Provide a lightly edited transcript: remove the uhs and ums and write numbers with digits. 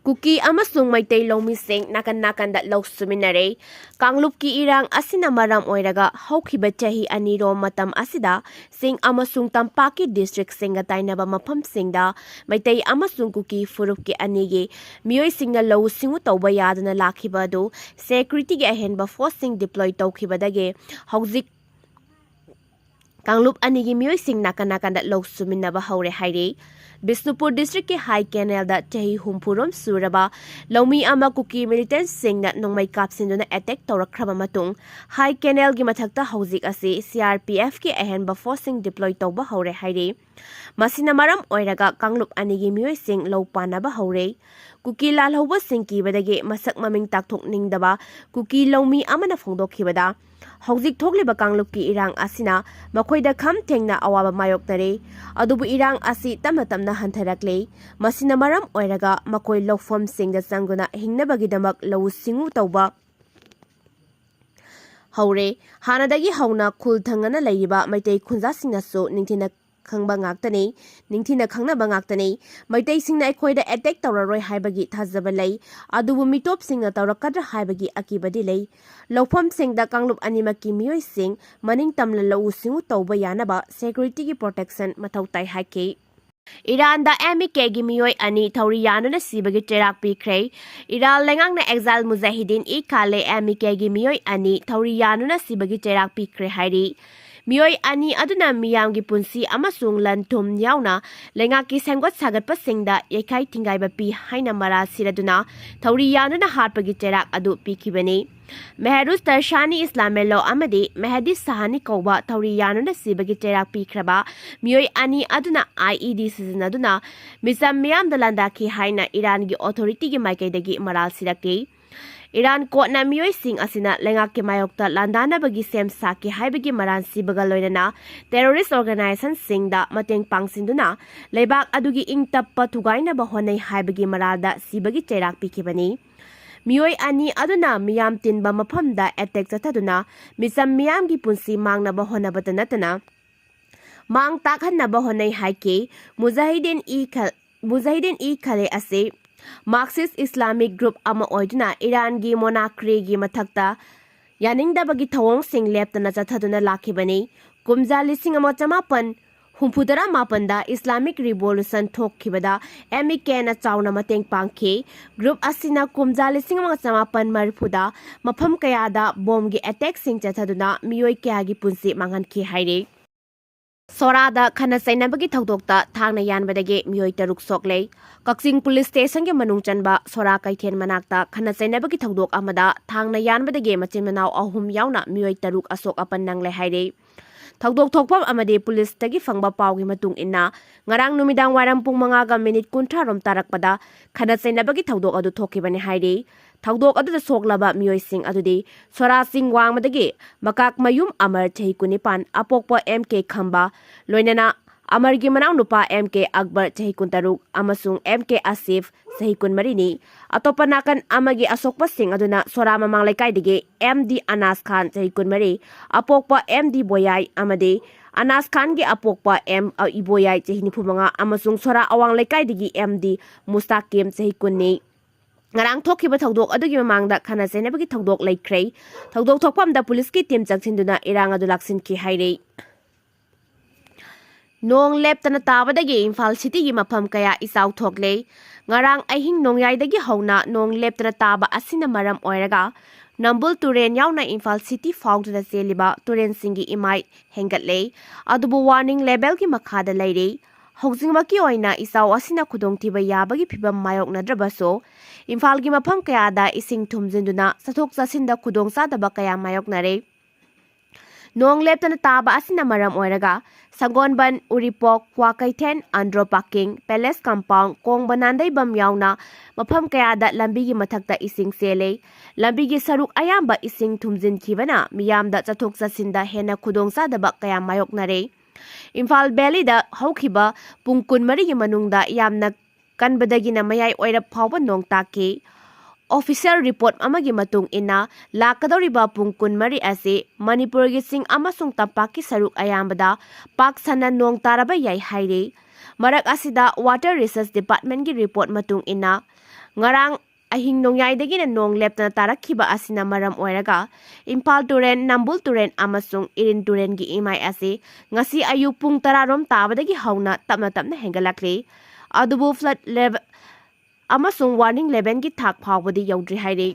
Kuki amasung Meitei loumee nakan-nakanda law suminnare. Kanglupki irang asina maram oiraga haukiba chahi aniro matam asida sing amasung tampaki district singa tainaba mafamsingda Meitei amasung Kuki furupki anigi miyoi singa law singu tauba yadana lakhiba adu security ge ahenba forcing deploy tawkhibadage hauzik Kanglup anigi miyoi sing nakan-nakanda law suminnaba haure haire. Bisnupur district ke high canal da chahi humpurom suraba loumee ama Kuki militant singna nongmai kapsinduna attack tawrakraba matung high canal gi mathakta hauzik asi CRPF ke ahenba forcing deploy tawba haure haire. Masina maram oiraga Kanglup anigi miyoi sing law panaba haure. Kuki lalhauba sing kibadage masak maming takthokningdaba Kuki loumee amana phongdokhibada hauzik thokliba Kanglupki irang asina makhoida kham thengna awaba mayoknare adubu irang asi tamna hantarakle masina maram oiraga makoi lawfam singda sanguna hingnabagidamak law singu tawba haure hanadagi hauna khul thangana laiba Meitei khunja singnasu ningthina khangba ngaktani ningthina khangnaba ngaktani Meitei singna ekhoida attack tawraroi haibagi thajaba lei adubu mitop singna tawrakadra haibagi akibadi lei lawfam singda Kanglup animaki miyoi sing maning tamla law singu tawba yanaba security gi protection mathau tai haike. Iran da kayagi miyoi ani thauri yanuna sibagi cheirak pikhre. Iran lengang na exile mujahideen kale kayagi miyoi ani thauri yanuna sibagi cheirak pikhre hairi. Miyoi ani aduna miyamgi punsi amasung lanthum yauna lengaki senggot sagatpa singda yekai tingaiba pi haina mara siraduna thauri yanuna hatpagi cheirak adu pikhibani. Meherus Tarshani Islamelo amadi Mehdi Sahani kauba thauri yanuna sibagi cheirak pikhraba miyoi ani aduna IED sizinaduna misam miyam dalandaki haina Iran gi authority gi maikaidagi maral sirakti. Iran kotna miyoi sing asina lengaki mayokta landana bagi sem saki haibagi maran sibaga loinana terrorist organization singda mateng pangsinduna leibak adugi ingtappa thugaina ba honai haibagi maralda sibagi cheirak pikhibani. Miyoi ani aduna miyam tinba mafamda attack chathaduna misam miyamgi punsi mangnaba honabata natana mang takhannaba honai haike mujahideen khale ase Marxist Islamic group ama oiduna Iran gi monarchy gi mathakta yaningdabagi thawong sing leptana chathaduna lakhibani kumja lising ama chamapan humphudara mapanda Islamic Revolution thokkibada MK na chauna mateng pangkhi group asina kumja lising ama chamapan marfuda mafam kayada bomb gi attack sing chathaduna miyoi kayagi punsi manghankhi haire. Sorada khana sainabagi thawdokta thangna yanbadage miyoi taruk soklei Kakching police station ge manung chanba sora kaithen manakta khana sainabagi thawdok amada thangna yanbadage machin manau ahum yauna miyoi taruk asok apan nangle haire. Thawdok thokpam amade police tagi fangba pawgi matung inna ngarang numidang waram pung 5:30 rom tarakpada khana sainabagi thawdok adu thokibani haire. Thawdok adu soklaba miyoi sing adudi sora sing wangmadagi makak mayum amar chahi kunipan apokpa MK khamba loinana Amargi manau nupa MK Akbar chahi kuntaruk amasung MK Asif chahi kunmarini atopanakan amagi asokpa sing aduna sorama manglaikai dige MD Anas Khan chahi kunmari apokpa MD Boyai amade Anas Khan ge apokpa M Iboyai chahi 95 amasung sora awang laikai dige MD Mustakim chahi kunni ngarang thokhiba thawdok adugi mamangda khana sainabagi thawdok laikhrei thawdok thokpamda police ki team chakchinduna irang adu laksin ki haire. Nong leptana tabadagi Imphal City gi mafam kaya isaw thokle ngarang ahing nongyaidagi hauna nong leptana taba asina maram oiraga Nambul Turen yauna Imphal City faudna seliba Turen singi imai hengatle adubu warning level gi makhada leire hojingmaki oina isaw asina khudongtiba yabagi phibam mayoknadrabaso Imphal gi mafam kaya da ising thumjinduna sathok chasinda khudongsa daba kaya mayoknare Nong leptana taba asina maram oiraga Sangonban Uripok Kwakaithen Andro Parking Palace Compound Kongbanandai bam yauna mafam kayada lambigi mathakta ising sele lambigi saruk ayamba ising thumjin khibana miyamda chathok chasinda hena khudongsa daba kaya mayoknare Imphal Valley da haukiba pungkun mari gi manungda yamna kanbadagi na mayai oirap phawba nong taki Official report amagi matung ina lakadoriba pung 12 ase Manipur gi sing amasung tampaki saruk ayambada pak sana nong taraba yai haire marak asida Water Resource Department gi report matung ina ngarang ahing nongyai nong leptana tarakhiba asina maram oiraga Impal Turen, Nambul Turen amasung Irin Turen gi imai ase ngasi ayuk pung 10 rom tabadagi hauna tapna hengalakle adubu flood level amasung warning level gi thak phawbadi yaudri haire